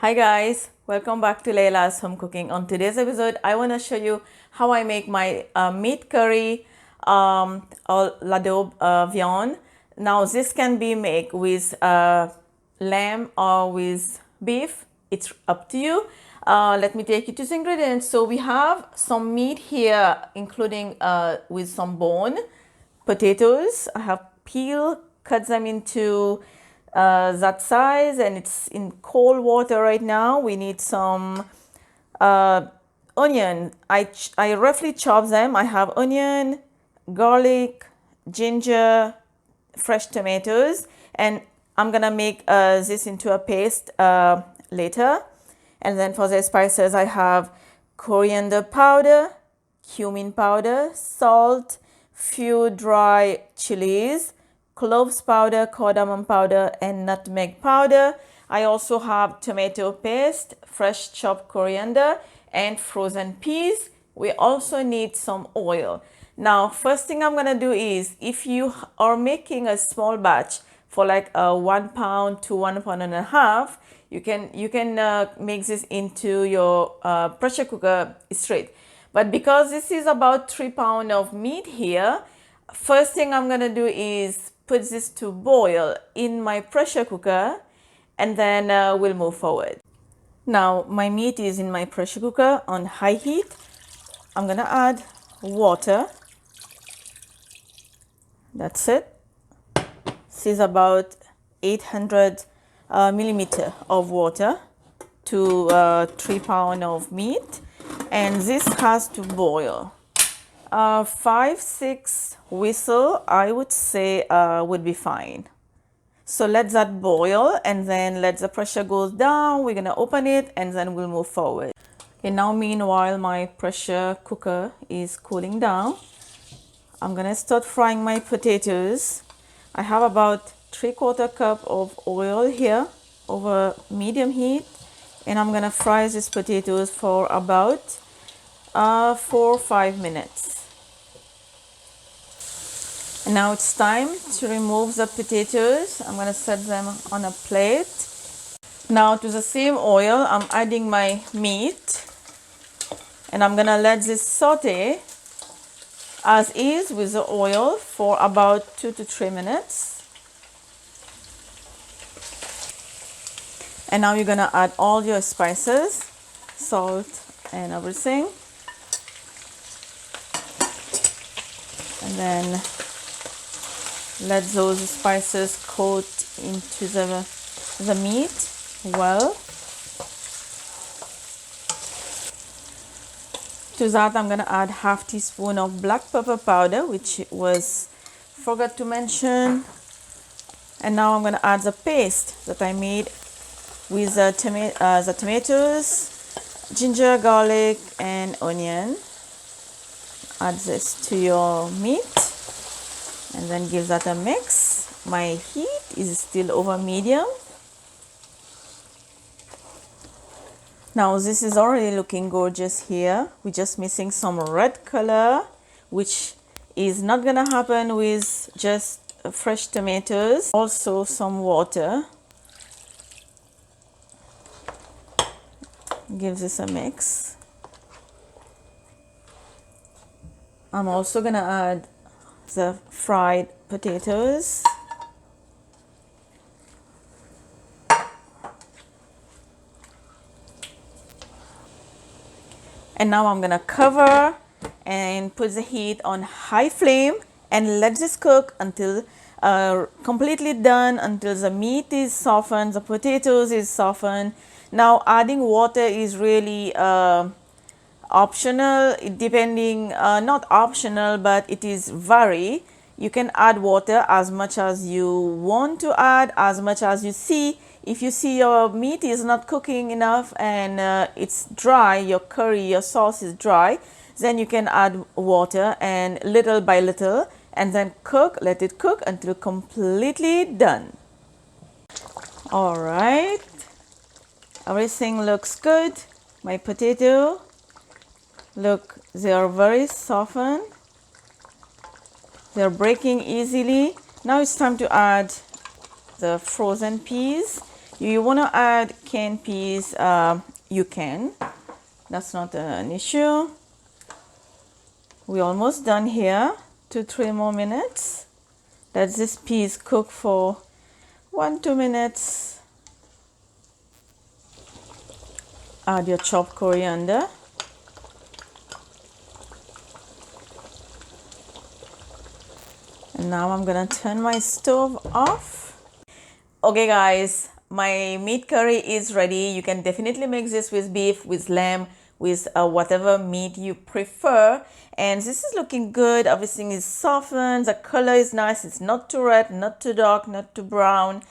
Hi guys, welcome back to Laila's Home Cooking. On today's episode, I want to show you how I make my meat curry or la daube viande. Now this can be made with lamb or with beef. It's up to you. Let me take you to the ingredients. So we have some meat here, including with some bone, potatoes. I have peeled, cut them into that size, and it's in cold water right now. We need some onion. I roughly chop them. I have onion, garlic, ginger, fresh tomatoes, and I'm gonna make this into a paste later. And then for the spices, I have coriander powder, cumin powder, salt, few dry chilies, cloves powder, cardamom powder, and nutmeg powder. I also have tomato paste, fresh chopped coriander, and frozen peas. We also need some oil. Now, first thing I'm gonna do is, if you are making a small batch for like 1 pound to 1.5 pounds, you can make this into your pressure cooker straight. But because this is about 3 pounds of meat here, first thing I'm gonna do is put this to boil in my pressure cooker, and then we'll move forward. Now my meat is in my pressure cooker on high heat. I'm gonna add water. That's it. This is about 800 millimeter of water to 3 pounds of meat, and this has to boil. 5-6 whistle, I would say, would be fine. So let that boil, and then let the pressure go down. We're gonna open it, and then we'll move forward. Okay, now meanwhile my pressure cooker is cooling down. I'm gonna start frying my potatoes. I have about 3/4 cup of oil here over medium heat, and I'm gonna fry these potatoes for about 4 or 5 minutes. And now it's time to remove the potatoes. I'm gonna set them on a plate. Now to the same oil, I'm adding my meat, and I'm gonna let this saute as is with the oil for about 2 to 3 minutes. And now you're gonna add all your spices, salt and everything. And then let those spices coat into the meat well. To that, I'm gonna add half teaspoon of black pepper powder, which was forgot to mention. And now I'm gonna add the paste that I made with the tomatoes, ginger, garlic, and onion. Add this to your meat, and then give that a mix. My heat is still over medium. Now this is already looking gorgeous here. We're just missing some red color, which is not gonna happen with just fresh tomatoes. Also some water. Give this a mix. I'm also gonna add the fried potatoes. And now I'm gonna cover and put the heat on high flame and let this cook until completely done, until the meat is softened, the potatoes is softened. Now adding water is really optional, depending, not optional, but it is vary. You can add water as much as you want to add, as much as you see. If you see your meat is not cooking enough and it's dry, your curry, your sauce is dry, then you can add water, and little by little, and then cook, let it cook until completely done. All right, everything looks good. My potato, look, they are very softened. They're breaking easily. Now it's time to add the frozen peas. You want to add canned peas, you can. That's not an issue. We're almost done here. 2-3 more minutes. Let this peas cook for 1-2 minutes. Add your chopped coriander. And now I'm gonna turn my stove off. Okay guys, my meat curry is ready. You can definitely make this with beef, with lamb, with whatever meat you prefer. And this is looking good. Everything is softened. The color is nice. It's not too red, not too dark, not too brown.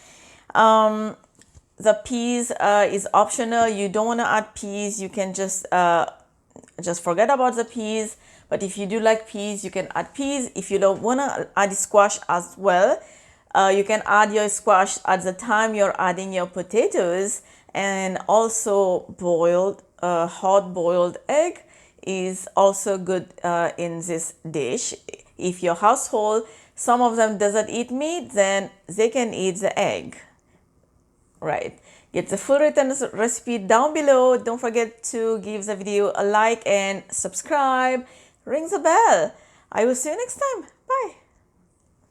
The peas is optional. You don't want to add peas. You can just forget about the peas. But if you do like peas, you can add peas. If you don't want to add squash as well, you can add your squash at the time you're adding your potatoes. And also boiled, hot boiled egg is also good in this dish. If your household, some of them doesn't eat meat, then they can eat the egg. Right. Get the full written recipe down below. Don't forget to give the video a like and subscribe. Ring the bell. I will see you next time.